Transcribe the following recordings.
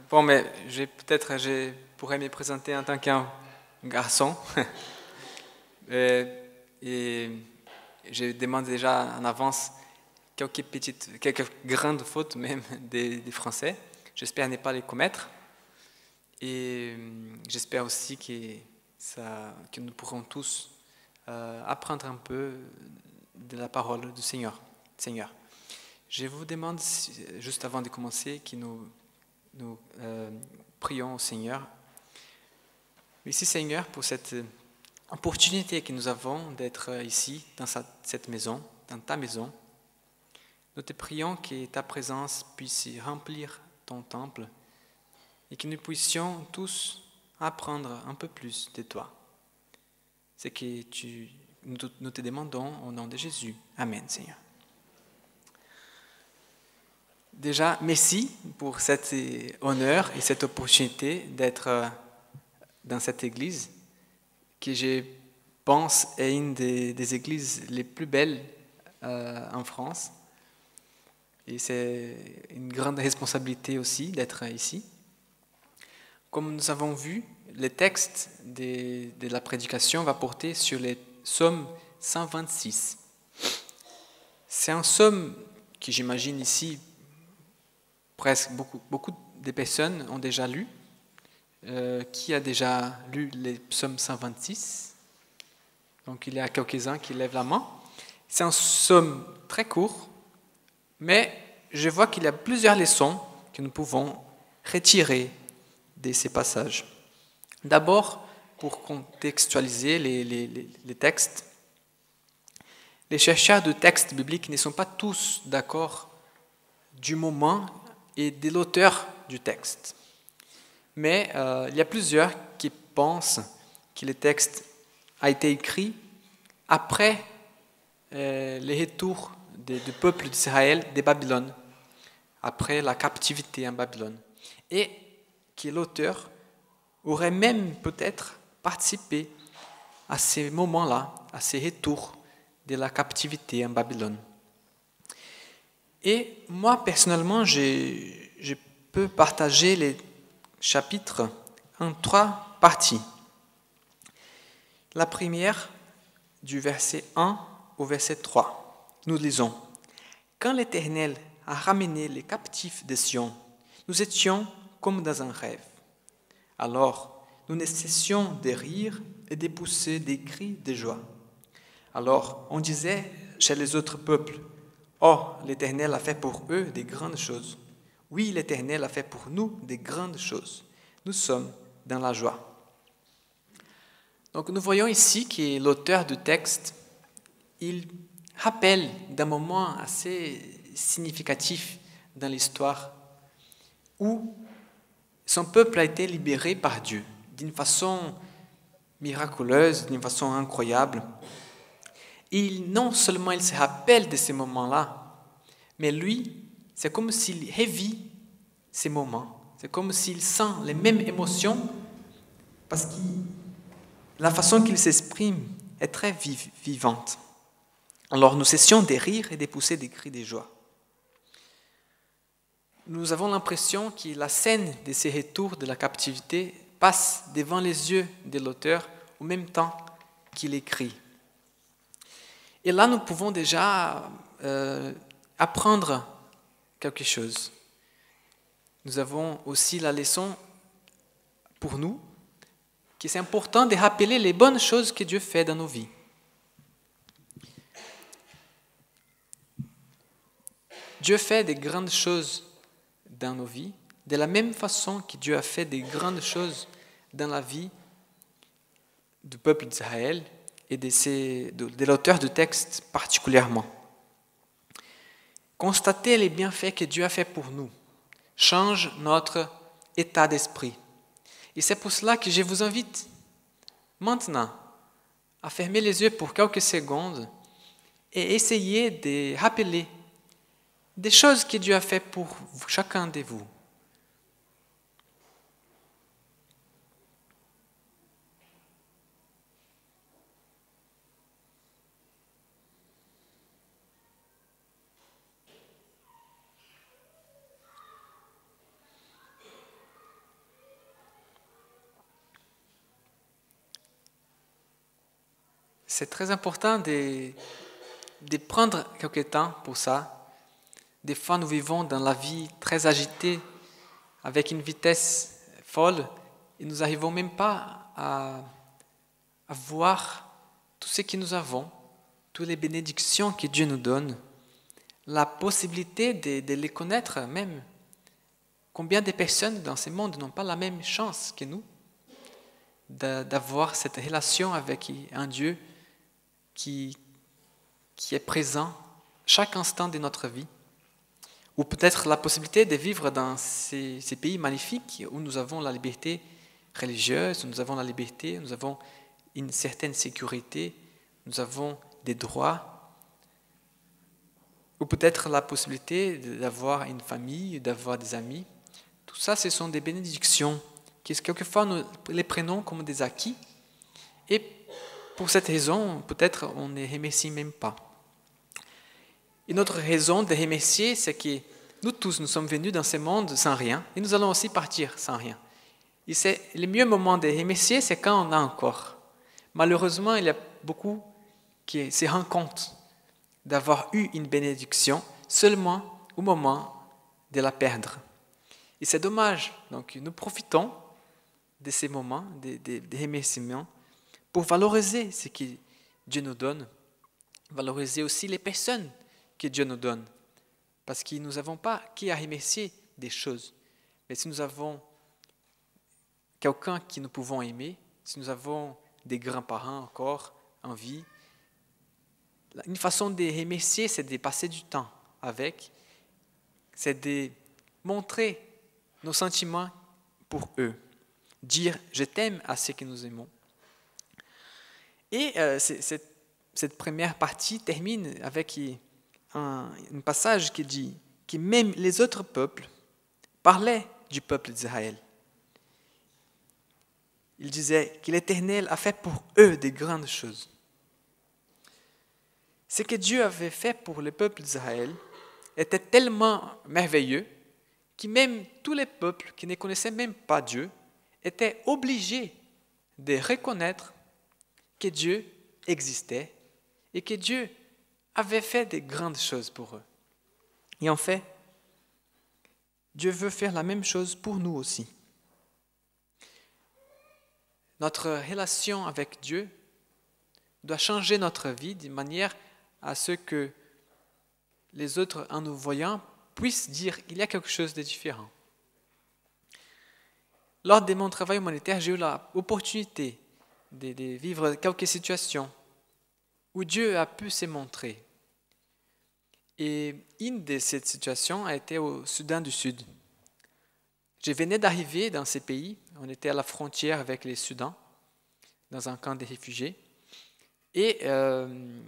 Bon, mais je pourrais me présenter en tant qu'un garçon. Euh, et je demande déjà en avance quelques grandes fautes même des Français. J'espère ne pas les commettre. Et j'espère aussi que nous pourrons tous apprendre un peu de la parole du Seigneur. Je vous demande, juste avant de commencer, que nous prions au Seigneur. Merci Seigneur pour cette opportunité que nous avons d'être ici, dans cette maison, dans ta maison. Nous te prions que ta présence puisse remplir ton temple et que nous puissions tous apprendre un peu plus de toi. C'est que nous te demandons au nom de Jésus. Amen, Seigneur. Déjà, merci pour cet honneur et cette opportunité d'être dans cette église, que je pense est une des églises les plus belles en France. Et c'est une grande responsabilité aussi d'être ici. Comme nous avons vu, le texte de la prédication va porter sur les psaumes 126. C'est un psaume que j'imagine ici, presque beaucoup de personnes ont déjà lu. Qui a déjà lu les psaumes 126? Donc il y a quelques-uns qui lèvent la main. C'est un psaume très court, mais je vois qu'il y a plusieurs leçons que nous pouvons retirer de ces passages. D'abord, pour contextualiser les textes, les chercheurs de textes bibliques ne sont pas tous d'accord du moment et de l'auteur du texte. Mais il y a plusieurs qui pensent que le texte a été écrit après le retour du peuple d'Israël de Babylone, après la captivité en Babylone, et que l'auteur aurait même peut-être participé à ces moments-là, à ces retours de la captivité en Babylone. Et moi, personnellement, je peux partager les chapitres en 3 parties. La première, du verset 1 au verset 3. Nous lisons: Quand l'Éternel a ramené les captifs de Sion, nous étions comme dans un rêve. Alors, nous ne cessions de rire et de pousser des cris de joie. Alors, on disait chez les autres peuples: Oh, l'Éternel a fait pour eux des grandes choses. Oui, l'Éternel a fait pour nous des grandes choses. Nous sommes dans la joie. Donc nous voyons ici que l'auteur du texte, il rappelle d'un moment assez significatif dans l'histoire où son peuple a été libéré par Dieu d'une façon miraculeuse, d'une façon incroyable. Et non seulement il se rappelle de ces moments-là, mais lui, c'est comme s'il revit ces moments. C'est comme s'il sent les mêmes émotions parce que la façon qu'il s'exprime est très vivante. Alors nous cessions de rire et de pousser des cris de joie. Nous avons l'impression que la scène de ces retours de la captivité passe devant les yeux de l'auteur au même temps qu'il écrit. Et là, nous pouvons déjà apprendre quelque chose. Nous avons aussi la leçon pour nous que c'est important de rappeler les bonnes choses que Dieu fait dans nos vies. Dieu fait des grandes choses dans nos vies, de la même façon que Dieu a fait des grandes choses dans la vie du peuple d'Israël et de l'auteur du texte particulièrement. Constater les bienfaits que Dieu a fait pour nous change notre état d'esprit. Et c'est pour cela que je vous invite maintenant à fermer les yeux pour quelques secondes et essayer de rappeler des choses que Dieu a fait pour chacun de vous. c'est très important de prendre quelques temps pour ça. Des fois, nous vivons dans la vie très agitée, avec une vitesse folle, et nous n'arrivons même pas à voir tout ce que nous avons, toutes les bénédictions que Dieu nous donne, la possibilité de les connaître même. Combien de personnes dans ce monde n'ont pas la même chance que nous d'avoir cette relation avec un Dieu qui est présent chaque instant de notre vie, ou peut-être la possibilité de vivre dans ces pays magnifiques où nous avons la liberté religieuse, où nous avons la liberté, nous avons une certaine sécurité, nous avons des droits, ou peut-être la possibilité d'avoir une famille, d'avoir des amis. Tout ça, ce sont des bénédictions que quelquefois nous les prenons comme des acquis, et pour cette raison, peut-être on ne remercie même pas. Une autre raison de remercier, c'est que nous tous, nous sommes venus dans ce monde sans rien, et nous allons aussi partir sans rien. Et c'est le mieux moment de remercier, c'est quand on a encore. Malheureusement, il y a beaucoup qui se rendent compte d'avoir eu une bénédiction seulement au moment de la perdre. Et c'est dommage. Donc, nous profitons de ces moments de remerciement pour valoriser ce que Dieu nous donne, valoriser aussi les personnes que Dieu nous donne. Parce que nous n'avons pas qu'à remercier des choses. Mais si nous avons quelqu'un que nous pouvons aimer, si nous avons des grands-parents encore en vie, une façon de remercier, c'est de passer du temps avec, c'est de montrer nos sentiments pour eux, dire « je t'aime » à ceux que nous aimons. Et cette première partie termine avec un passage qui dit que même les autres peuples parlaient du peuple d'Israël. Il disait que l'Éternel a fait pour eux de grandes choses. Ce que Dieu avait fait pour le peuple d'Israël était tellement merveilleux que même tous les peuples qui ne connaissaient même pas Dieu étaient obligés de reconnaître que Dieu existait et que Dieu avait fait de grandes choses pour eux. Et en fait, Dieu veut faire la même chose pour nous aussi. Notre relation avec Dieu doit changer notre vie de manière à ce que les autres, en nous voyant, puissent dire qu'il y a quelque chose de différent. Lors de mon travail humanitaire, j'ai eu l'opportunité de vivre quelques situations où Dieu a pu se montrer. Et une de ces situations a été au Soudan du Sud. Je venais d'arriver dans ces pays, on était à la frontière avec le Soudan, dans un camp de réfugiés. Et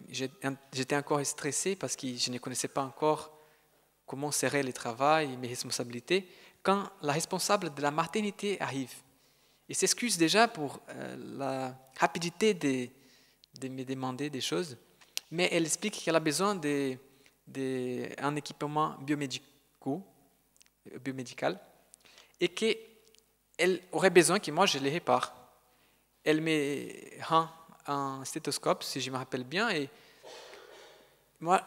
j'étais encore stressé parce que je ne connaissais pas encore comment serait le travail et mes responsabilités quand la responsable de la maternité arrive. Elle s'excuse déjà pour la rapidité de me demander des choses, mais elle explique qu'elle a besoin d'un équipement biomédical et qu'elle aurait besoin que moi je les répare. Elle me rend un stéthoscope, si je me rappelle bien, et moi,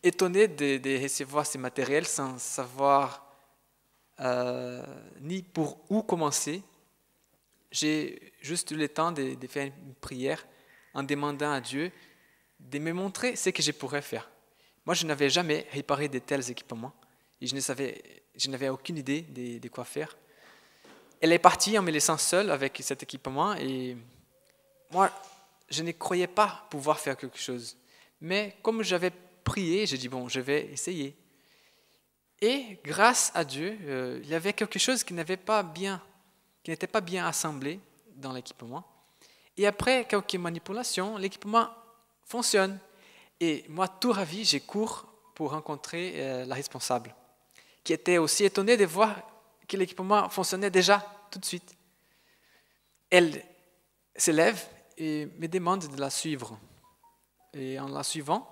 étonné de recevoir ces matériels sans savoir ni pour où commencer, j'ai juste eu le temps de faire une prière en demandant à Dieu de me montrer ce que je pourrais faire. Moi, je n'avais jamais réparé de tels équipements et je n'avais aucune idée de quoi faire. Elle est partie en me laissant seule avec cet équipement et moi, je ne croyais pas pouvoir faire quelque chose. Mais comme j'avais prié, j'ai dit, bon, je vais essayer. Et grâce à Dieu, il y avait quelque chose qui n'était pas bien assemblé dans l'équipement. Et après quelques manipulations, l'équipement fonctionne. Et moi, tout ravi, je cours pour rencontrer la responsable, qui était aussi étonnée de voir que l'équipement fonctionnait déjà tout de suite. Elle se lève et me demande de la suivre. Et en la suivant,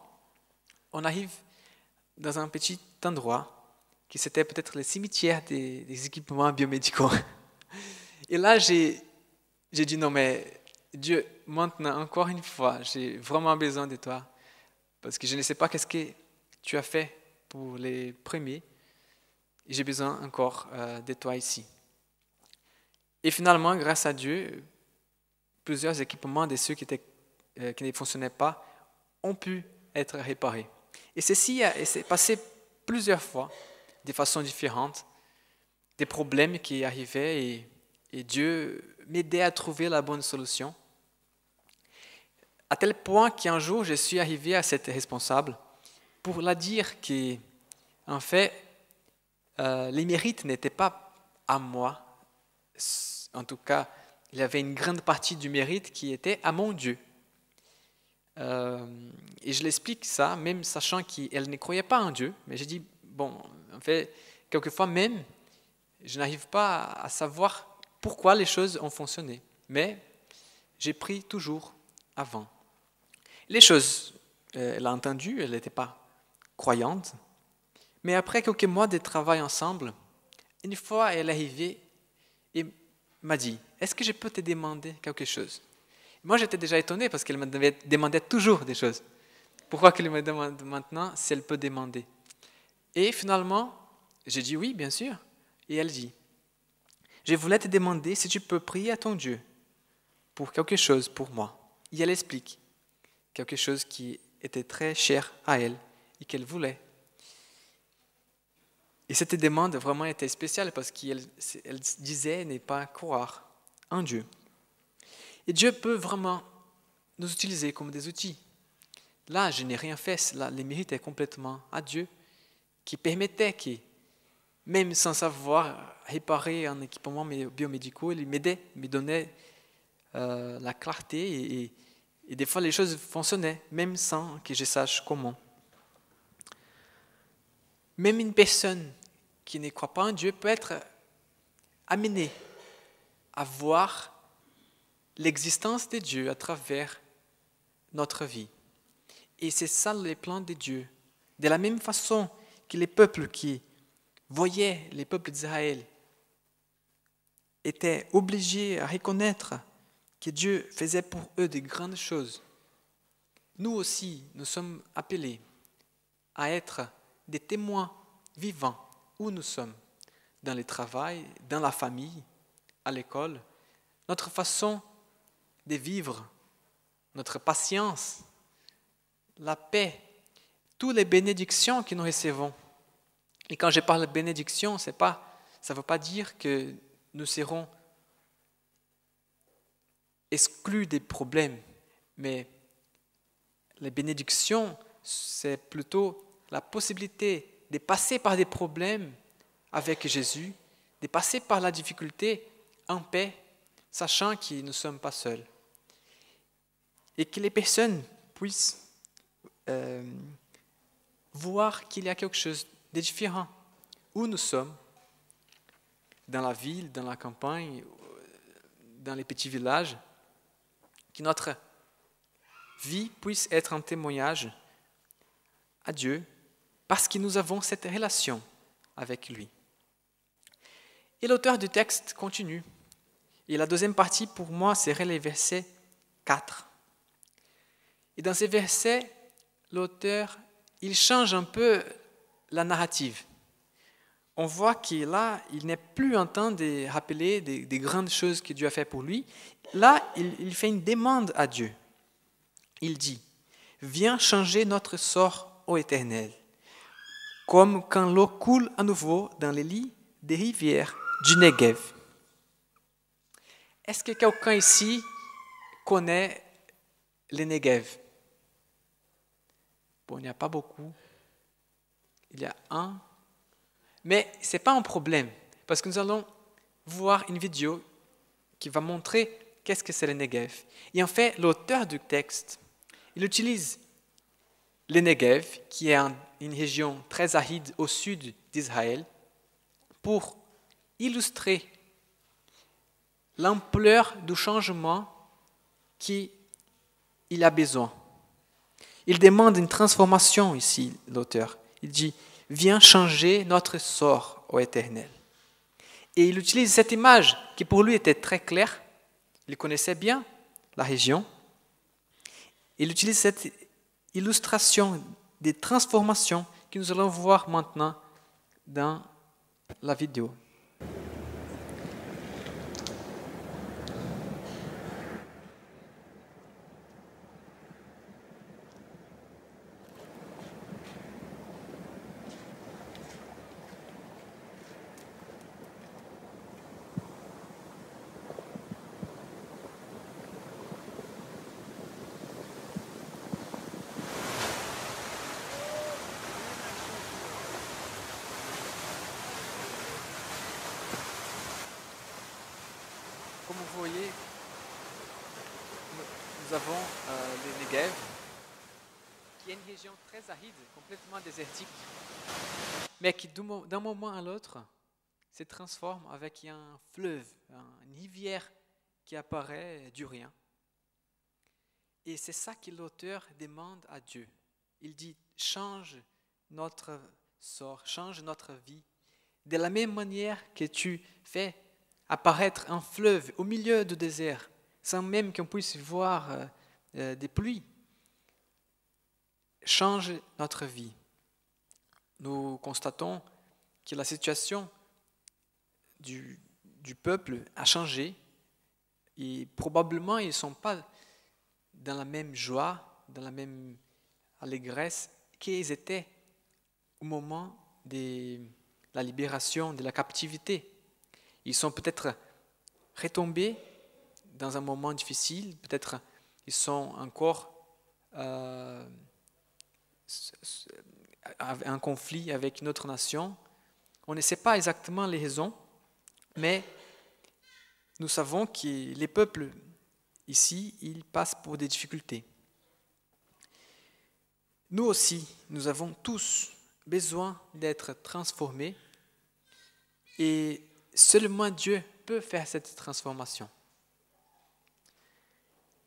on arrive dans un petit endroit qui c'était peut-être le cimetière des équipements biomédicaux. Et là, j'ai dit non mais Dieu, maintenant, encore une fois, j'ai vraiment besoin de toi. Parce que je ne sais pas qu'est-ce que tu as fait pour les premiers. Et j'ai besoin encore de toi ici. Et finalement, grâce à Dieu, plusieurs équipements de ceux qui ne fonctionnaient pas ont pu être réparés. Et ceci s'est passé plusieurs fois, de façon différente, des problèmes qui arrivaient et Dieu m'aidait à trouver la bonne solution. À tel point qu'un jour, je suis arrivé à cette responsable pour la dire que, en fait, les mérites n'étaient pas à moi. En tout cas, il y avait une grande partie du mérite qui était à mon Dieu. Et je l'explique ça, même sachant qu'elle ne croyait pas en Dieu. Mais j'ai dit, bon, en fait, quelquefois même, je n'arrive pas à savoir pourquoi les choses ont fonctionné. Mais j'ai pris toujours avant. Les choses, elle a entendu, elle n'était pas croyante. Mais après quelques mois de travail ensemble, une fois, elle est arrivée et m'a dit, est-ce que je peux te demander quelque chose? Moi, j'étais déjà étonné parce qu'elle me demandait toujours des choses. Pourquoi qu'elle me demande maintenant si elle peut demander? Et finalement, j'ai dit oui, bien sûr. Et elle dit, je voulais te demander si tu peux prier à ton Dieu pour quelque chose pour moi. Et elle explique quelque chose qui était très cher à elle et qu'elle voulait. Et cette demande vraiment était spéciale parce qu'elle disait ne pas croire en Dieu. Et Dieu peut vraiment nous utiliser comme des outils. Là, je n'ai rien fait. Là, le mérite est complètement à Dieu qui permettait que, même sans savoir réparer un équipement biomédical, il m'aidait, me donnait la clarté et des fois les choses fonctionnaient, même sans que je sache comment. Même une personne qui ne croit pas en Dieu peut être amenée à voir l'existence de Dieu à travers notre vie. Et c'est ça le plan de Dieu. De la même façon que les peuples qui voyaient les peuples d'Israël étaient obligés à reconnaître que Dieu faisait pour eux de grandes choses. Nous aussi, nous sommes appelés à être des témoins vivants où nous sommes, dans le travail, dans la famille, à l'école. Notre façon de vivre, notre patience, la paix, toutes les bénédictions que nous recevons. Et quand je parle de bénédiction, ça ne veut pas dire que nous serons exclus des problèmes, mais les bénédictions, c'est plutôt la possibilité de passer par des problèmes avec Jésus, de passer par la difficulté en paix, sachant que nous ne sommes pas seuls. Et que les personnes puissent voir qu'il y a quelque chose de différent où nous sommes, dans la ville, dans la campagne, dans les petits villages, que notre vie puisse être un témoignage à Dieu parce que nous avons cette relation avec lui. Et l'auteur du texte continue. Et la deuxième partie, pour moi, serait les versets 4. Et dans ces versets, l'auteur, il change un peu la narrative. On voit que là, il n'est plus en train de rappeler des grandes choses que Dieu a fait pour lui. Là, il fait une demande à Dieu. Il dit, « Viens changer notre sort, ô Éternel, comme quand l'eau coule à nouveau dans les lits des rivières du Negev. » Est-ce que quelqu'un ici connaît le Negev? Bon, il n'y a pas beaucoup. Il y a un. Mais ce n'est pas un problème, parce que nous allons voir une vidéo qui va montrer qu'est-ce que c'est le Negev. Et en fait, l'auteur du texte, il utilise le Negev, qui est une région très aride au sud d'Israël, pour illustrer l'ampleur du changement qu'il a besoin. Il demande une transformation ici, l'auteur. Il dit, viens changer notre sort, ô Éternel. Et il utilise cette image qui pour lui était très claire. Il connaissait bien la région. Il utilise cette illustration des transformations que nous allons voir maintenant dans la vidéo. Comme vous voyez, nous avons le Negev, qui est une région très aride, complètement désertique, mais qui d'un moment à l'autre se transforme avec un fleuve, une rivière qui apparaît du rien. Et c'est ça que l'auteur demande à Dieu. Il dit, change notre sort, change notre vie. De la même manière que tu fais apparaître un fleuve au milieu du désert, sans même qu'on puisse voir des pluies. Change notre vie. Nous constatons que la situation du peuple a changé et probablement ils ne sont pas dans la même joie, dans la même allégresse qu'ils étaient au moment de la libération de la captivité. Ils sont peut-être retombés dans un moment difficile, peut-être ils sont encore en conflit avec une autre nation. On ne sait pas exactement les raisons, mais nous savons que les peuples ici, ils passent pour des difficultés. Nous aussi, nous avons tous besoin d'être transformés et seulement Dieu peut faire cette transformation.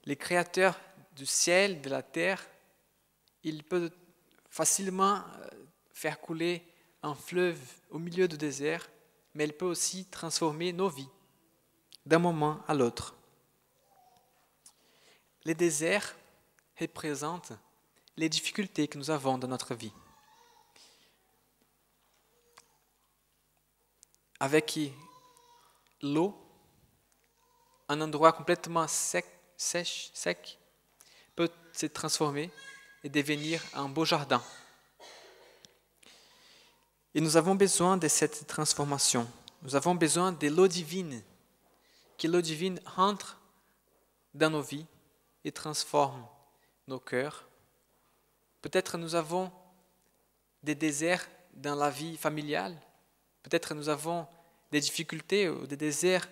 Le Créateur du ciel, de la terre, il peut facilement faire couler un fleuve au milieu du désert, mais il peut aussi transformer nos vies d'un moment à l'autre. Le désert représente les difficultés que nous avons dans notre vie. Avec l'eau, un endroit complètement sec peut se transformer et devenir un beau jardin. Et nous avons besoin de cette transformation. Nous avons besoin de l'eau divine, que l'eau divine entre dans nos vies et transforme nos cœurs. Peut-être nous avons des déserts dans la vie familiale. Peut-être nous avons des difficultés ou des déserts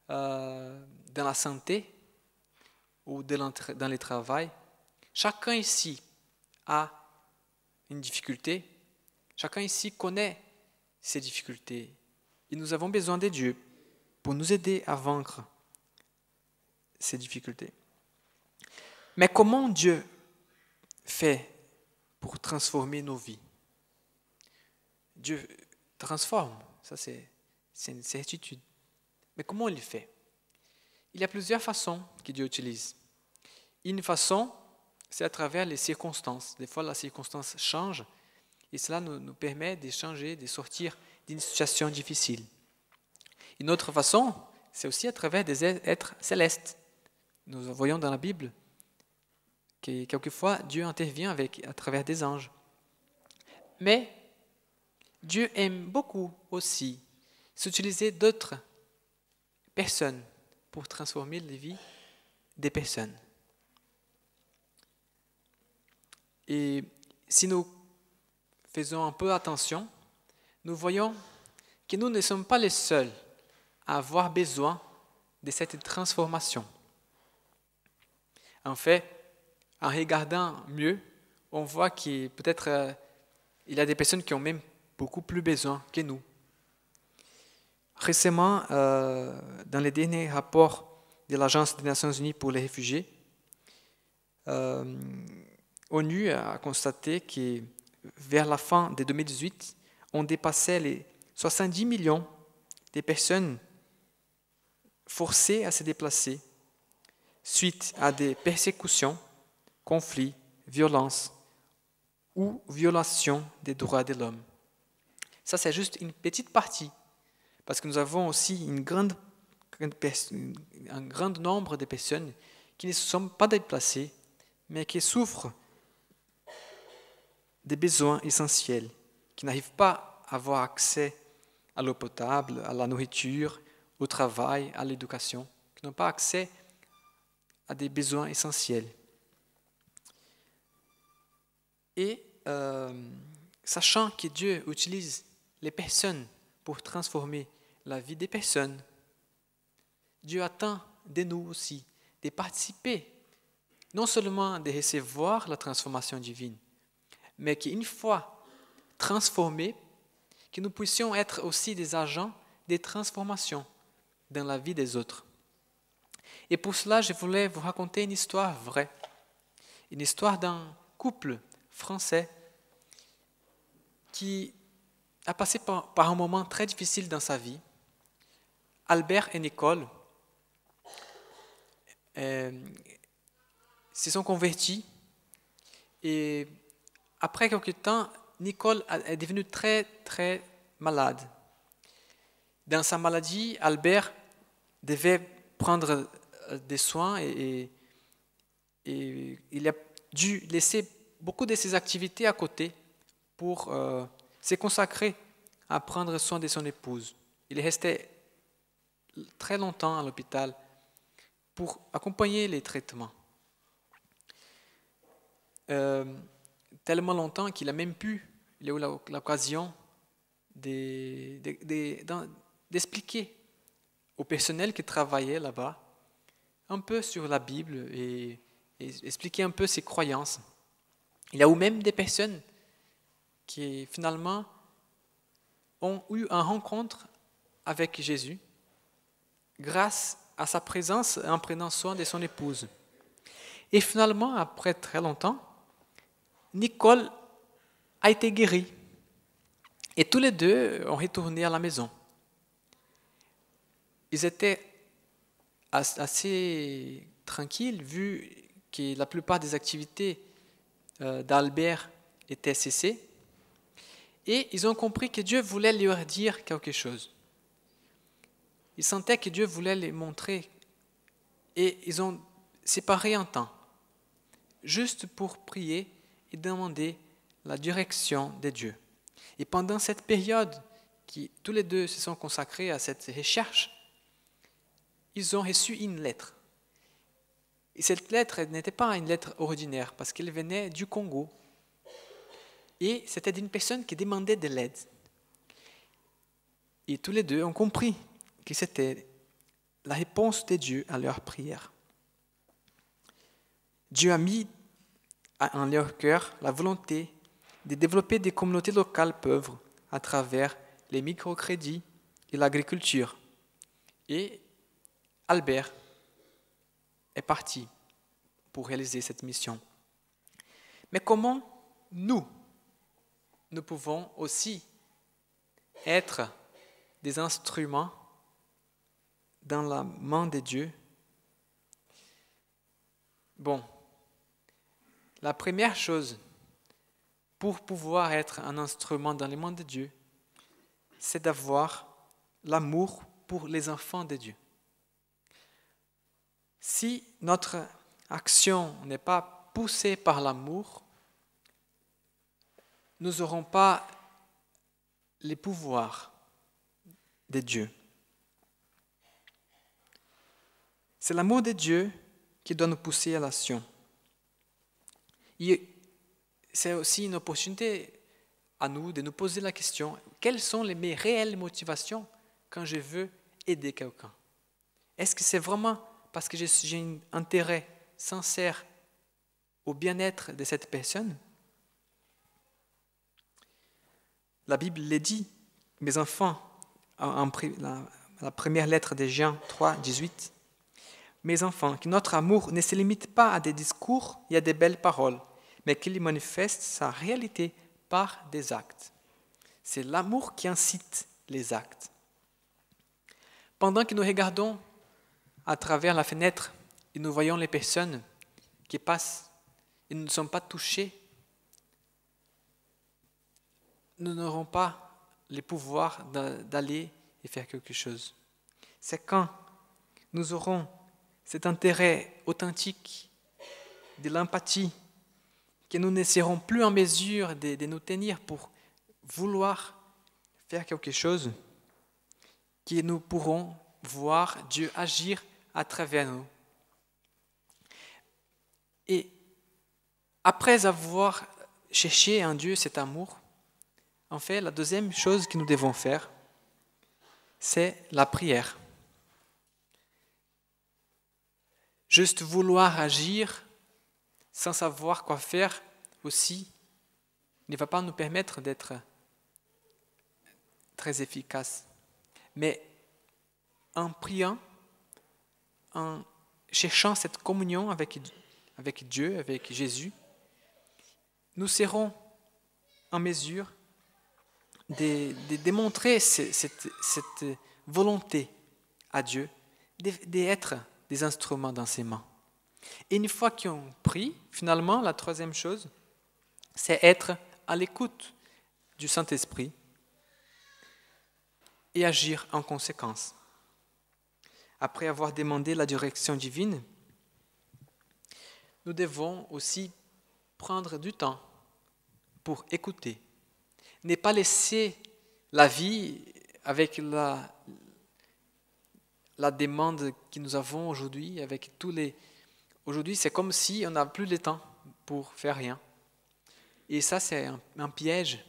dans la santé ou dans le travail. Chacun ici a une difficulté. Chacun ici connaît ces difficultés. Et nous avons besoin de Dieu pour nous aider à vaincre ces difficultés. Mais comment Dieu fait pour transformer nos vies? Dieu transforme, ça c'est une certitude. Mais comment il fait? Il y a plusieurs façons que Dieu utilise. Une façon, c'est à travers les circonstances. Des fois, la circonstance change et cela nous permet de changer, de sortir d'une situation difficile. Une autre façon, c'est aussi à travers des êtres célestes. Nous voyons dans la Bible que quelquefois Dieu intervient à travers des anges. Mais Dieu aime beaucoup aussi s'utiliser d'autres personnes pour transformer les vies des personnes. Et si nous faisons un peu attention, nous voyons que nous ne sommes pas les seuls à avoir besoin de cette transformation. En fait, en regardant mieux, on voit que peut-être il y a des personnes qui ont même beaucoup plus besoin que nous. Récemment, dans les derniers rapports de l'Agence des Nations Unies pour les réfugiés, ONU a constaté que vers la fin de 2018, on dépassait les 70 millions de personnes forcées à se déplacer suite à des persécutions conflits, violences ou violations des droits de l'homme. Ça, c'est juste une petite partie, parce que nous avons aussi un grand nombre de personnes qui ne sont pas déplacées, mais qui souffrent des besoins essentiels, qui n'arrivent pas à avoir accès à l'eau potable, à la nourriture, au travail, à l'éducation, qui n'ont pas accès à des besoins essentiels. Et sachant que Dieu utilise les personnes pour transformer la vie des personnes, Dieu attend de nous aussi de participer, non seulement de recevoir la transformation divine, mais qu'une fois transformés, que nous puissions être aussi des agents de transformation dans la vie des autres. Et pour cela, je voulais vous raconter une histoire vraie, une histoire d'un couple français qui a passé par un moment très difficile dans sa vie. Albert et Nicole se sont convertis et après quelque temps, Nicole est devenue très, très malade. Dans sa maladie, Albert devait prendre des soins et il a dû laisser beaucoup de ses activités à côté pour se consacrer à prendre soin de son épouse. Il est resté très longtemps à l'hôpital pour accompagner les traitements. Tellement longtemps qu'il a même il a eu l'occasion d'expliquer au personnel qui travaillait là-bas un peu sur la Bible et expliquer un peu ses croyances. Il y a eu même des personnes qui finalement ont eu une rencontre avec Jésus grâce à sa présence en prenant soin de son épouse. Et finalement, après très longtemps, Nicole a été guérie. Et tous les deux ont retourné à la maison. Ils étaient assez tranquilles vu que la plupart des activités d'Albert étaient cessées. Et ils ont compris que Dieu voulait leur dire quelque chose. Ils sentaient que Dieu voulait les montrer. Et ils ont séparé un temps, juste pour prier et demander la direction de Dieu. Et pendant cette période, tous les deux se sont consacrés à cette recherche, ils ont reçu une lettre. Et cette lettre n'était pas une lettre ordinaire, parce qu'elle venait du Congo. Et c'était d'une personne qui demandait de l'aide. Et tous les deux ont compris que c'était la réponse de Dieu à leur prière. Dieu a mis en leur cœur la volonté de développer des communautés locales pauvres à travers les microcrédits et l'agriculture. Et Albert est parti pour réaliser cette mission. Mais comment nous pouvons aussi être des instruments dans la main de Dieu? Bon, la première chose pour pouvoir être un instrument dans les mains de Dieu, c'est d'avoir l'amour pour les enfants de Dieu. Si notre action n'est pas poussée par l'amour, nous n'aurons pas les pouvoirs de Dieu. C'est l'amour de Dieu qui doit nous pousser à l'action. Et c'est aussi une opportunité à nous de nous poser la question, quelles sont mes réelles motivations quand je veux aider quelqu'un? Est-ce que c'est vraiment parce que j'ai un intérêt sincère au bien-être de cette personne? La Bible le dit, mes enfants, la première lettre de Jean 3, 18, mes enfants, que notre amour ne se limite pas à des discours et à des belles paroles, mais qu'il manifeste sa réalité par des actes. C'est l'amour qui incite les actes. Pendant que nous regardons à travers la fenêtre et nous voyons les personnes qui passent et nous ne sommes pas touchés, nous n'aurons pas les pouvoirs d'aller et faire quelque chose. C'est quand nous aurons cet intérêt authentique, de l'empathie, que nous ne serons plus en mesure de nous tenir pour vouloir faire quelque chose, que nous pourrons voir Dieu agir à travers nous. Et après avoir cherché en Dieu cet amour, en fait, la deuxième chose que nous devons faire, c'est la prière. Juste vouloir agir sans savoir quoi faire aussi ne va pas nous permettre d'être très efficaces. Mais en priant, en cherchant cette communion avec Dieu, avec Jésus, nous serons en mesure de démontrer cette volonté à Dieu d'être des instruments dans ses mains. Et une fois qu'on prie, finalement, la troisième chose, c'est être à l'écoute du Saint-Esprit et agir en conséquence. Après avoir demandé la direction divine, nous devons aussi prendre du temps pour écouter. Ne pas laisser la vie avec la demande que nous avons aujourd'hui, avec tous les... Aujourd'hui, c'est comme si on n'a plus le temps pour faire rien. Et ça, c'est un piège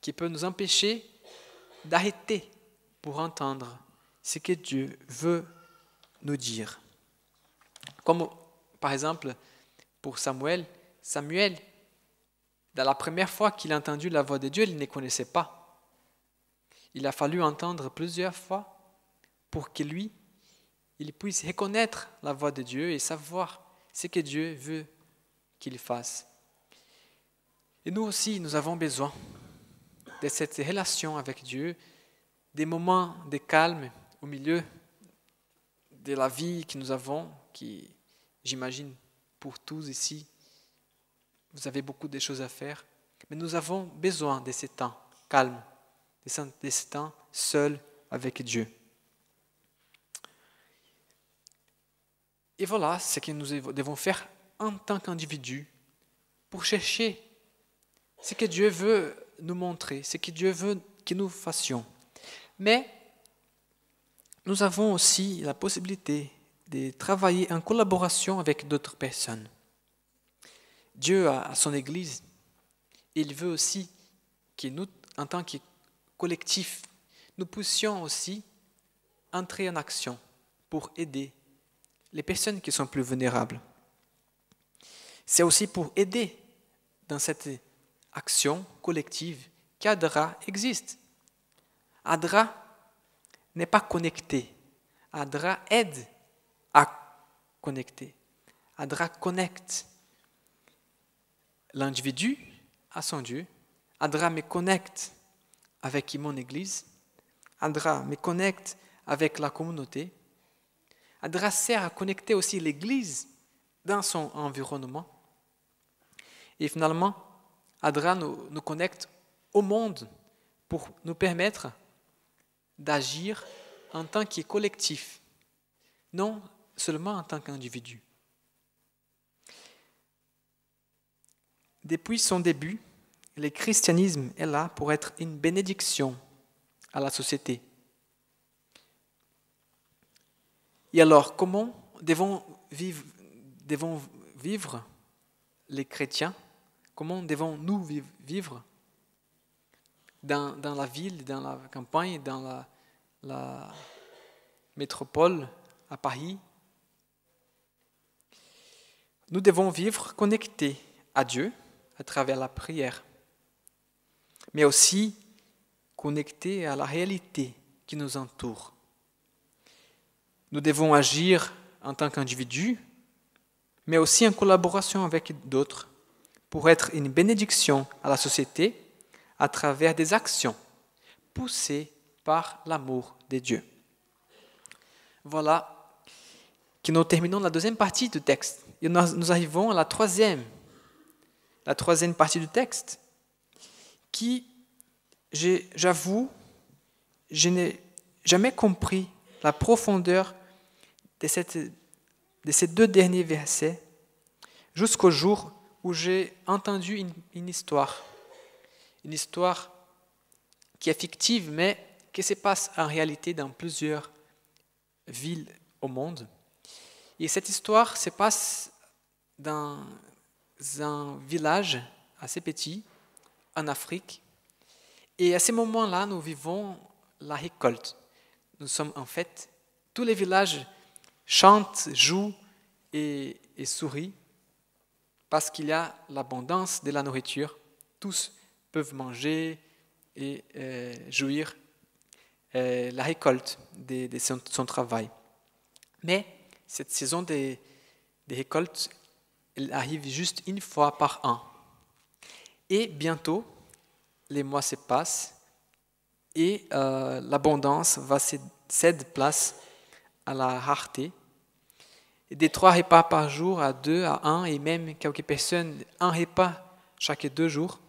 qui peut nous empêcher d'arrêter pour entendre ce que Dieu veut nous dire. Comme par exemple pour Samuel, dans la première fois qu'il a entendu la voix de Dieu, il ne connaissait pas. Il a fallu entendre plusieurs fois pour que lui, il puisse reconnaître la voix de Dieu et savoir ce que Dieu veut qu'il fasse. Et nous aussi, nous avons besoin de cette relation avec Dieu, des moments de calme au milieu de la vie que nous avons, qui, j'imagine, pour tous ici, vous avez beaucoup de choses à faire, mais nous avons besoin de ces temps calmes, de ces temps seuls avec Dieu. Et voilà ce que nous devons faire en tant qu'individus pour chercher ce que Dieu veut nous montrer, ce que Dieu veut que nous fassions. Mais nous avons aussi la possibilité de travailler en collaboration avec d'autres personnes. Dieu a son Église, il veut aussi que nous, en tant que collectif, nous puissions aussi entrer en action pour aider les personnes qui sont plus vulnérables. C'est aussi pour aider dans cette action collective qu'Adra existe. Adra n'est pas connecté. Adra aide à connecter. Adra connecte l'individu à son Dieu. Adra me connecte avec mon Église. Adra me connecte avec la communauté. Adra sert à connecter aussi l'Église dans son environnement. Et finalement, Adra nous connecte au monde pour nous permettre d'agir en tant que collectif, non seulement en tant qu'individu. Depuis son début, le christianisme est là pour être une bénédiction à la société. Et alors, comment devons vivre les chrétiens? Comment devons-nous vivre dans la ville, dans la campagne, dans la métropole, à Paris? Nous devons vivre connectés à Dieu à travers la prière, mais aussi connectés à la réalité qui nous entoure. Nous devons agir en tant qu'individus, mais aussi en collaboration avec d'autres pour être une bénédiction à la société à travers des actions poussées par l'amour de Dieu. Voilà que nous terminons la deuxième partie du texte et nous arrivons à la troisième la troisième partie du texte, qui, j'avoue, je n'ai jamais compris la profondeur de ces deux derniers versets jusqu'au jour où j'ai entendu une histoire qui est fictive, mais qui se passe en réalité dans plusieurs villes au monde. Et cette histoire se passe dans un village assez petit en Afrique. Et à ce moment-là, nous vivons la récolte. Nous sommes en fait, tous les villages chantent, jouent et sourient parce qu'il y a l'abondance de la nourriture. Tous peuvent manger et jouir la récolte de son travail. Mais cette saison des récoltes, elle arrive juste une fois par an. Et bientôt, les mois se passent et l'abondance va céder place à la rareté. Et des 3 repas par jour à 2, à 1, et même quelques personnes, 1 repas chaque 2 jours.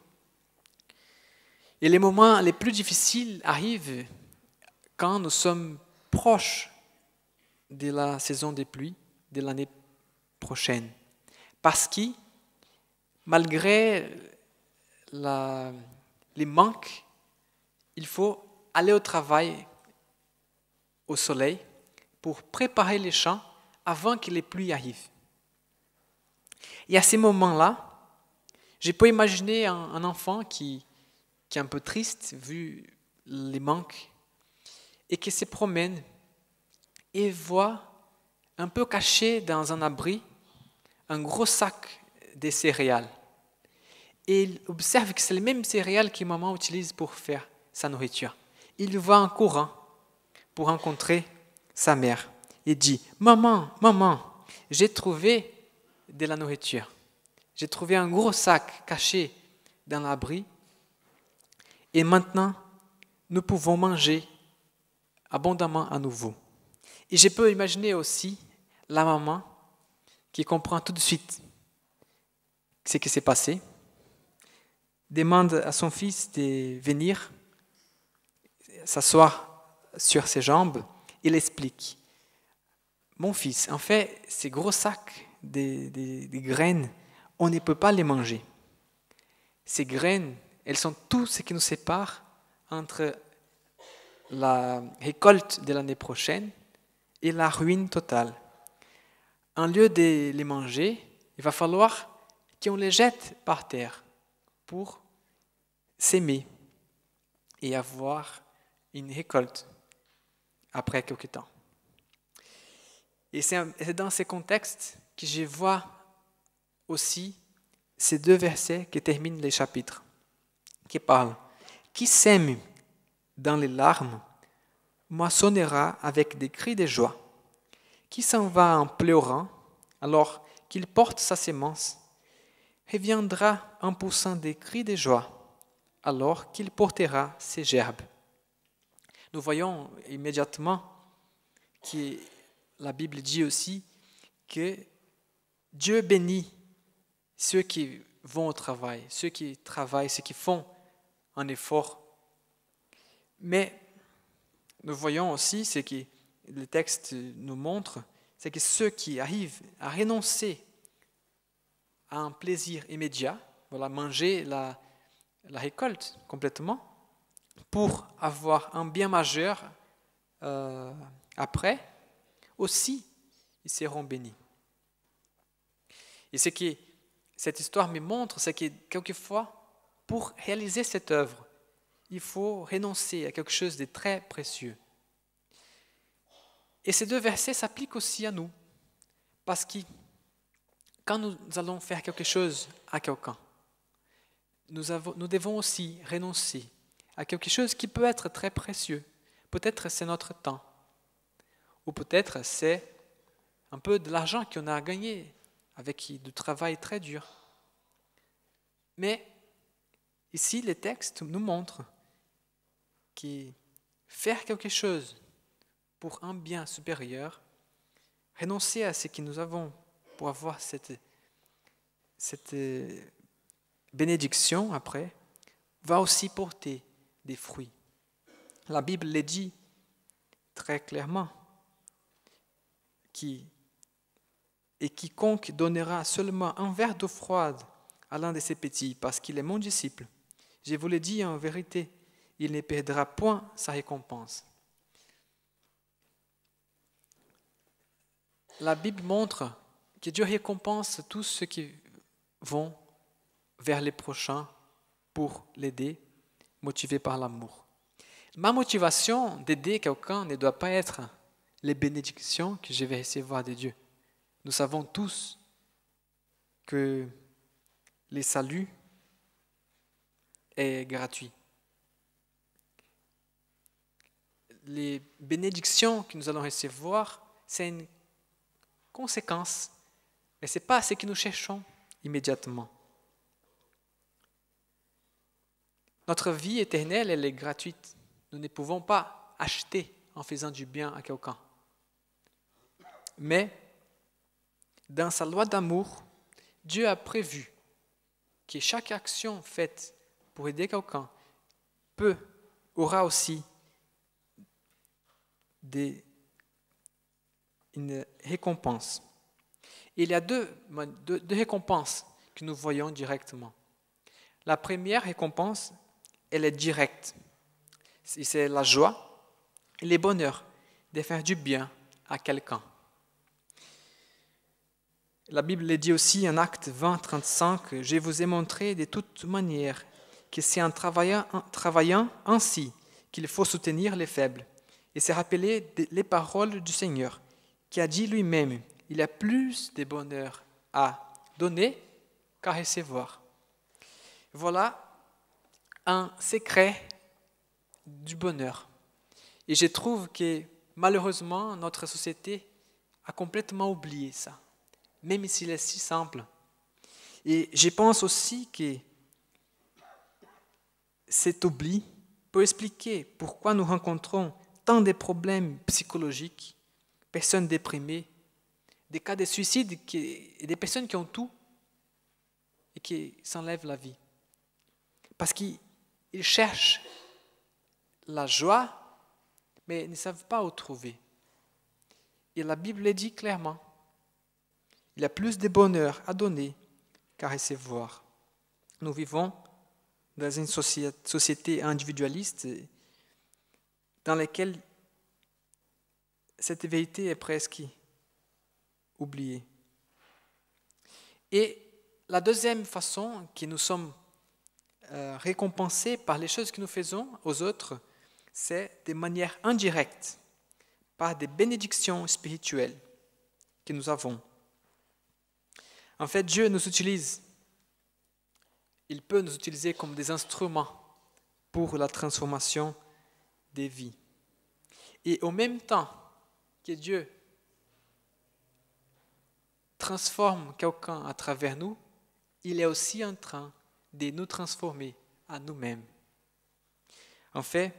Et les moments les plus difficiles arrivent quand nous sommes proches de la saison des pluies de l'année prochaine. Parce que, malgré les manques, il faut aller au travail au soleil pour préparer les champs avant que les pluies arrivent. Et à ces moments-là, je peux imaginer un enfant qui est un peu triste vu les manques et qui se promène et voit un peu caché dans un abri un gros sac de céréales. Et il observe que c'est les mêmes céréales que maman utilise pour faire sa nourriture. Il va en courant pour rencontrer sa mère. Il dit, « Maman, maman, j'ai trouvé de la nourriture. J'ai trouvé un gros sac caché dans l'abri. Et maintenant, nous pouvons manger abondamment à nouveau. » Et je peux imaginer aussi la maman qui comprend tout de suite ce qui s'est passé, demande à son fils de venir s'asseoir sur ses jambes et l'explique. Mon fils, en fait, ces gros sacs de graines, on ne peut pas les manger. Ces graines, elles sont tout ce qui nous sépare entre la récolte de l'année prochaine et la ruine totale. En lieu de les manger, il va falloir qu'on les jette par terre pour s'aimer et avoir une récolte après quelque temps. Et c'est dans ces contextes que je vois aussi ces 2 versets qui terminent les chapitres, qui parlent « Qui sème dans les larmes moissonnera avec des cris de joie. Qui s'en va en pleurant alors qu'il porte sa semence reviendra en poussant des cris de joie alors qu'il portera ses gerbes. » Nous voyons immédiatement que la Bible dit aussi que Dieu bénit ceux qui vont au travail, ceux qui travaillent, ceux qui font un effort. Mais nous voyons aussi ce que le texte nous montre, c'est que ceux qui arrivent à renoncer à un plaisir immédiat, voilà, manger la récolte complètement, pour avoir un bien majeur après, aussi, ils seront bénis. Et ce que cette histoire me montre, c'est que quelquefois, pour réaliser cette œuvre, il faut renoncer à quelque chose de très précieux. Et ces 2 versets s'appliquent aussi à nous, parce que quand nous allons faire quelque chose à quelqu'un, nous devons aussi renoncer à quelque chose qui peut être très précieux. Peut-être c'est notre temps, ou peut-être c'est un peu de l'argent qu'on a gagné avec du travail très dur. Mais ici, les textes nous montrent que faire quelque chose pour un bien supérieur, renoncer à ce que nous avons pour avoir cette bénédiction, après, va aussi porter des fruits. La Bible les dit très clairement. Et quiconque donnera seulement un verre d'eau froide à l'un de ses petits, parce qu'il est mon disciple, je vous le dis en vérité, il ne perdra point sa récompense. La Bible montre que Dieu récompense tous ceux qui vont vers les prochains pour l'aider, motivés par l'amour. Ma motivation d'aider quelqu'un ne doit pas être les bénédictions que je vais recevoir de Dieu. Nous savons tous que le salut est gratuit. Les bénédictions que nous allons recevoir, c'est une conséquence, mais ce n'est pas ce que nous cherchons immédiatement. Notre vie éternelle, elle est gratuite. Nous ne pouvons pas acheter en faisant du bien à quelqu'un. Mais, dans sa loi d'amour, Dieu a prévu que chaque action faite pour aider quelqu'un aura aussi une récompense. Et il y a deux récompenses que nous voyons directement. La première récompense, elle est directe. C'est la joie et le bonheur de faire du bien à quelqu'un. La Bible le dit aussi en Actes 20, 35, « Je vous ai montré de toute manière que c'est en travaillant ainsi qu'il faut soutenir les faibles. » Et c'est rappeler les paroles du Seigneur, qui a dit lui-même, « Il y a plus de bonheur à donner qu'à recevoir. » Voilà un secret du bonheur. Et je trouve que malheureusement, notre société a complètement oublié ça, même s'il est si simple. Et je pense aussi que cet oubli peut expliquer pourquoi nous rencontrons tant de problèmes psychologiques, personnes déprimées, des cas de suicide et des personnes qui ont tout et qui s'enlèvent la vie. Parce qu'ils cherchent la joie, mais ils ne savent pas où trouver. Et la Bible le dit clairement. Il y a plus de bonheur à donner qu'à recevoir. Nous vivons dans une société individualiste dans laquelle cette vérité est presque oubliée. Et la deuxième façon que nous sommes récompensés par les choses que nous faisons aux autres, c'est de manière indirecte, par des bénédictions spirituelles que nous avons. En fait, Dieu nous utilise. Il peut nous utiliser comme des instruments pour la transformation des vies. Et au même temps que Dieu transforme quelqu'un à travers nous, il est aussi en train de nous transformer à nous-mêmes. En fait,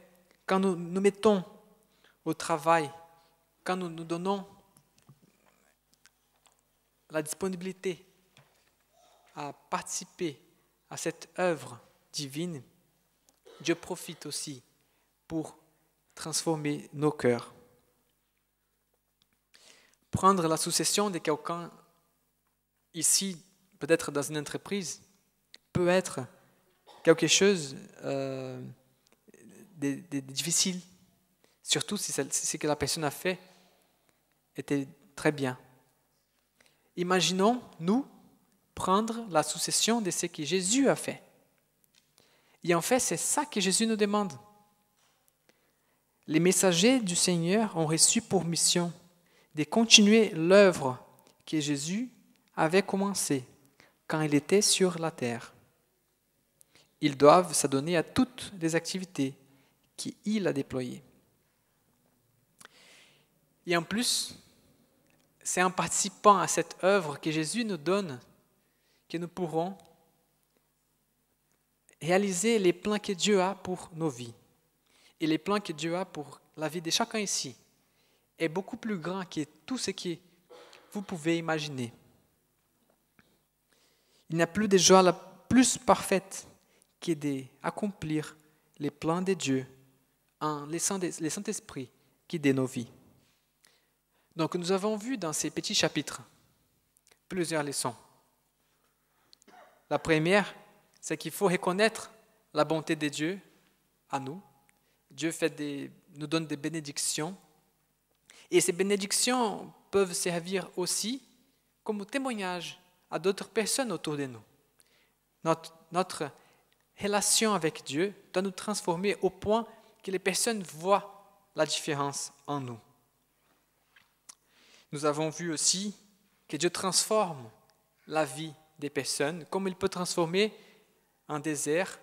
quand nous nous mettons au travail, quand nous nous donnons la disponibilité à participer à cette œuvre divine, Dieu profite aussi pour transformer nos cœurs. Prendre la succession de quelqu'un ici, peut-être dans une entreprise, peut être quelque chose de difficile, surtout si ce que la personne a fait était très bien. Imaginons, nous, prendre la succession de ce que Jésus a fait. Et en fait, c'est ça que Jésus nous demande. Les messagers du Seigneur ont reçu pour mission de continuer l'œuvre que Jésus avait commencée quand il était sur la terre. Ils doivent s'adonner à toutes les activités qu'il a déployées. Et en plus, c'est en participant à cette œuvre que Jésus nous donne que nous pourrons réaliser les plans que Dieu a pour nos vies. Et les plans que Dieu a pour la vie de chacun ici est beaucoup plus grand que tout ce que vous pouvez imaginer. Il n'y a plus de joie plus parfaite qui est d'accomplir les plans de Dieu en laissant le Saint-Esprit guider nos vies. Donc nous avons vu dans ces petits chapitres plusieurs leçons. La première, c'est qu'il faut reconnaître la bonté de Dieu à nous. Dieu nous donne des bénédictions. Et ces bénédictions peuvent servir aussi comme témoignage à d'autres personnes autour de nous. Notre relation avec Dieu doit nous transformer au point que les personnes voient la différence en nous. Nous avons vu aussi que Dieu transforme la vie des personnes, comme il peut transformer un désert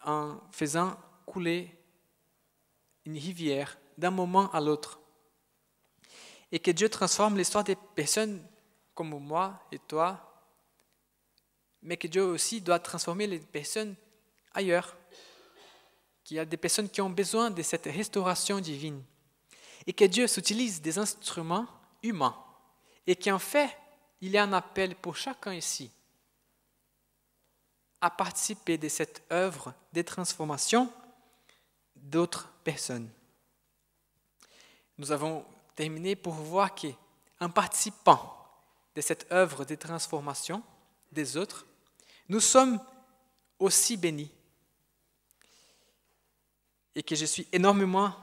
en faisant couler une rivière d'un moment à l'autre. Et que Dieu transforme l'histoire des personnes comme moi et toi, mais que Dieu aussi doit transformer les personnes ailleurs, qu'il y a des personnes qui ont besoin de cette restauration divine, et que Dieu s'utilise des instruments humains, et qu'en fait, il y a un appel pour chacun ici à participer de cette œuvre de transformation d'autres personnes. Nous avons terminé pour voir qu'en participant de cette œuvre de transformation des autres, nous sommes aussi bénis et que je suis énormément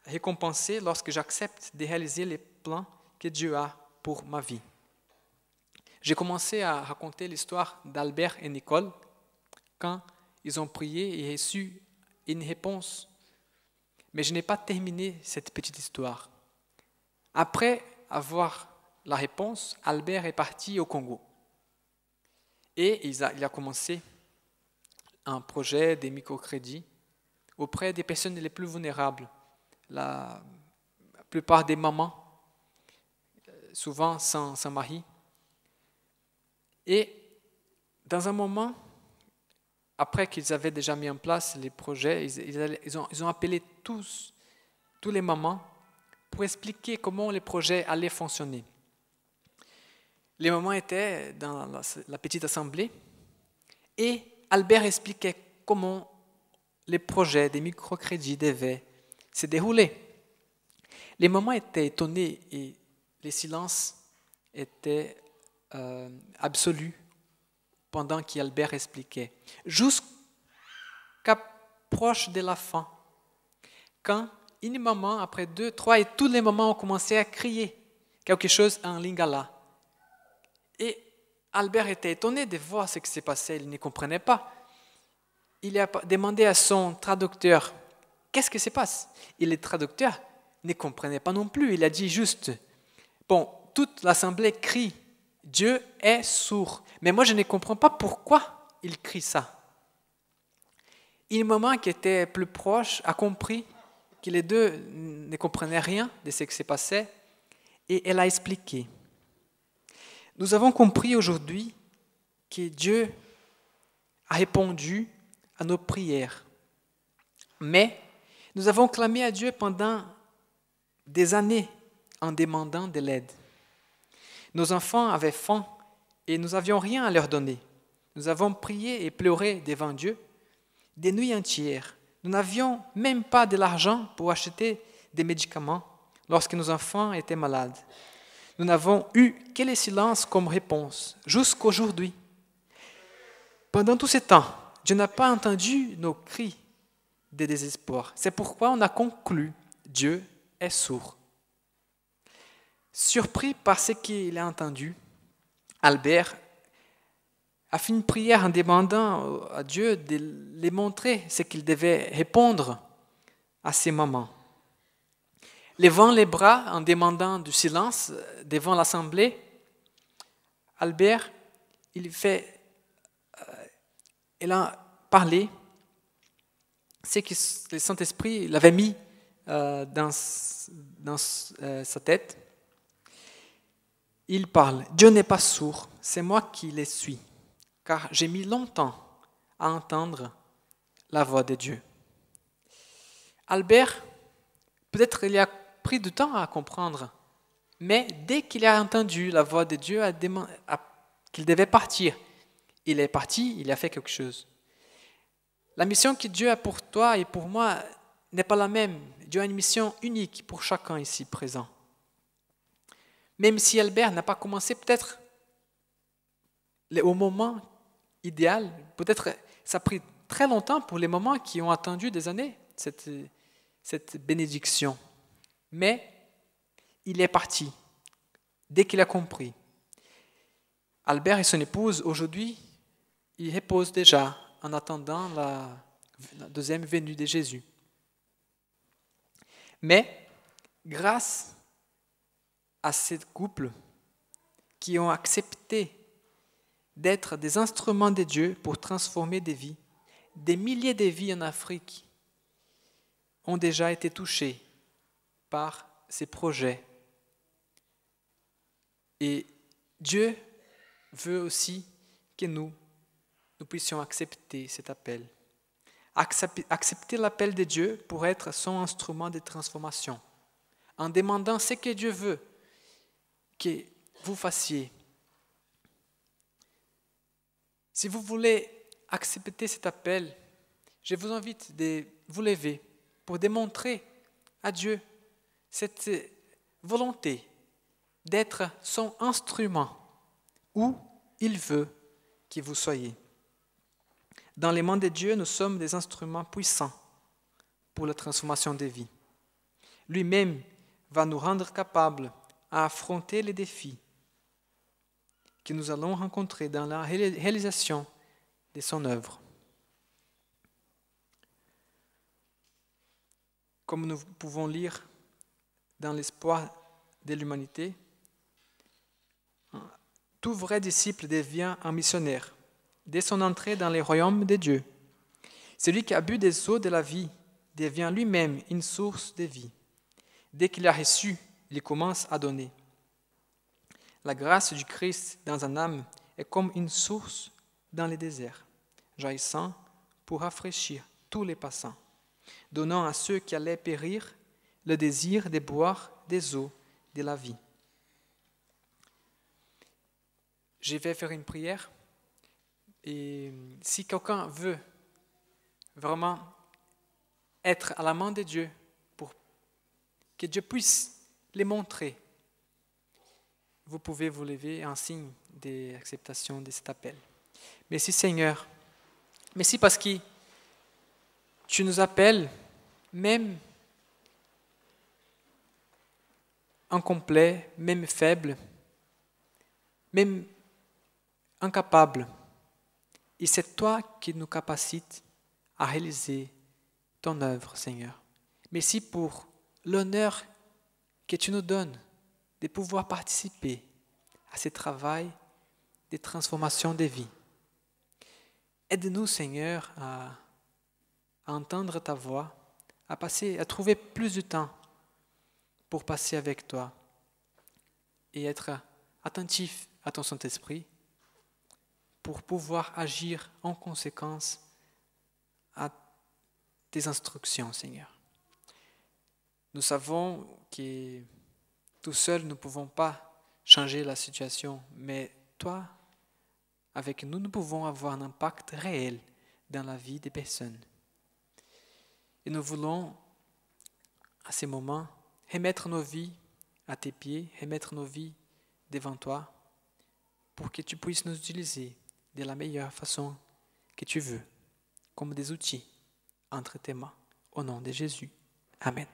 récompensé lorsque j'accepte de réaliser les plans que Dieu a pour ma vie. J'ai commencé à raconter l'histoire d'Albert et Nicole quand ils ont prié et reçu une réponse. Mais je n'ai pas terminé cette petite histoire. Après avoir la réponse, Albert est parti au Congo. Et il a commencé un projet de microcrédit auprès des personnes les plus vulnérables. La plupart des mamans, souvent sans mari. Et dans un moment, après qu'ils avaient déjà mis en place les projets, ils ont appelé tous les mamans pour expliquer comment les projets allaient fonctionner. Les mamans étaient dans la petite assemblée et Albert expliquait comment les projets des microcrédits devaient se dérouler. Les mamans étaient étonnées et le silence était absolu pendant qu'Albert expliquait. Jusqu'à proche de la fin, quand une maman, après 2, 3, et tous les mamans ont commencé à crier quelque chose en lingala. Et Albert était étonné de voir ce qui s'est passé, il ne comprenait pas. Il a demandé à son traducteur, qu'est-ce qui se passe? Et le traducteur ne comprenait pas non plus, il a dit juste, bon, toute l'assemblée crie, Dieu est sourd. Mais moi, je ne comprends pas pourquoi il crie ça. Une maman qui était plus proche a compris que les deux ne comprenaient rien de ce qui se passait et elle a expliqué. Nous avons compris aujourd'hui que Dieu a répondu à nos prières. Mais nous avons clamé à Dieu pendant des années en demandant de l'aide. Nos enfants avaient faim et nous n'avions rien à leur donner. Nous avons prié et pleuré devant Dieu des nuits entières. Nous n'avions même pas de l'argent pour acheter des médicaments lorsque nos enfants étaient malades. Nous n'avons eu que le silence comme réponse jusqu'aujourd'hui. Pendant tout ce temps, Dieu n'a pas entendu nos cris de désespoir. C'est pourquoi on a conclu, Dieu est sourd. Surpris par ce qu'il a entendu, Albert a fait une prière en demandant à Dieu de lui montrer ce qu'il devait répondre à ses mamans. Levant les bras en demandant du silence devant l'assemblée, Albert, il a parlé ce que le Saint-Esprit l'avait mis dans sa tête. Il parle, Dieu n'est pas sourd, c'est moi qui le suis, car j'ai mis longtemps à entendre la voix de Dieu. Albert, peut-être il a pris du temps à comprendre, mais dès qu'il a entendu la voix de Dieu qu'il devait partir, il est parti, il a fait quelque chose. La mission que Dieu a pour toi et pour moi n'est pas la même. Dieu a une mission unique pour chacun ici présent. Même si Albert n'a pas commencé peut-être au moment idéal, peut-être ça a pris très longtemps pour les mamans qui ont attendu des années cette bénédiction. Mais il est parti dès qu'il a compris. Albert et son épouse, aujourd'hui, ils reposent déjà en attendant la deuxième venue de Jésus. Mais grâce à ces couples qui ont accepté d'être des instruments de Dieu pour transformer des vies, des milliers de vies en Afrique ont déjà été touchées par ces projets. Et Dieu veut aussi que nous puissions accepter cet appel. Accepter l'appel de Dieu pour être son instrument de transformation, en demandant ce que Dieu veut que vous fassiez. Si vous voulez accepter cet appel, je vous invite de vous lever pour démontrer à Dieu cette volonté d'être son instrument où il veut que vous soyez. Dans les mains de Dieu, nous sommes des instruments puissants pour la transformation des vies. Lui-même va nous rendre capables à affronter les défis que nous allons rencontrer dans la réalisation de son œuvre. Comme nous pouvons lire dans l'espoir de l'humanité, tout vrai disciple devient un missionnaire dès son entrée dans les royaumes de Dieu. Celui qui a bu des eaux de la vie devient lui-même une source de vie. Dès qu'il a reçu, il commence à donner. La grâce du Christ dans un âme est comme une source dans le désert, jaillissant pour rafraîchir tous les passants, donnant à ceux qui allaient périr le désir de boire des eaux de la vie. Je vais faire une prière et si quelqu'un veut vraiment être à la main de Dieu pour que Dieu puisse les montrer, vous pouvez vous lever en signe d'acceptation de cet appel. Merci Seigneur. Merci parce que tu nous appelles même incomplet, même faible, même incapable. Et c'est toi qui nous capacites à réaliser ton œuvre, Seigneur. Merci pour l'honneur que tu nous donnes de pouvoir participer à ce travail de transformation des vies. Aide-nous, Seigneur, à entendre ta voix, à trouver plus de temps pour passer avec toi et être attentif à ton Saint-Esprit pour pouvoir agir en conséquence à tes instructions, Seigneur. Nous savons que tout seul, nous ne pouvons pas changer la situation, mais toi, avec nous, nous pouvons avoir un impact réel dans la vie des personnes. Et nous voulons, à ces moments, remettre nos vies à tes pieds, remettre nos vies devant toi, pour que tu puisses nous utiliser de la meilleure façon que tu veux, comme des outils entre tes mains. Au nom de Jésus. Amen.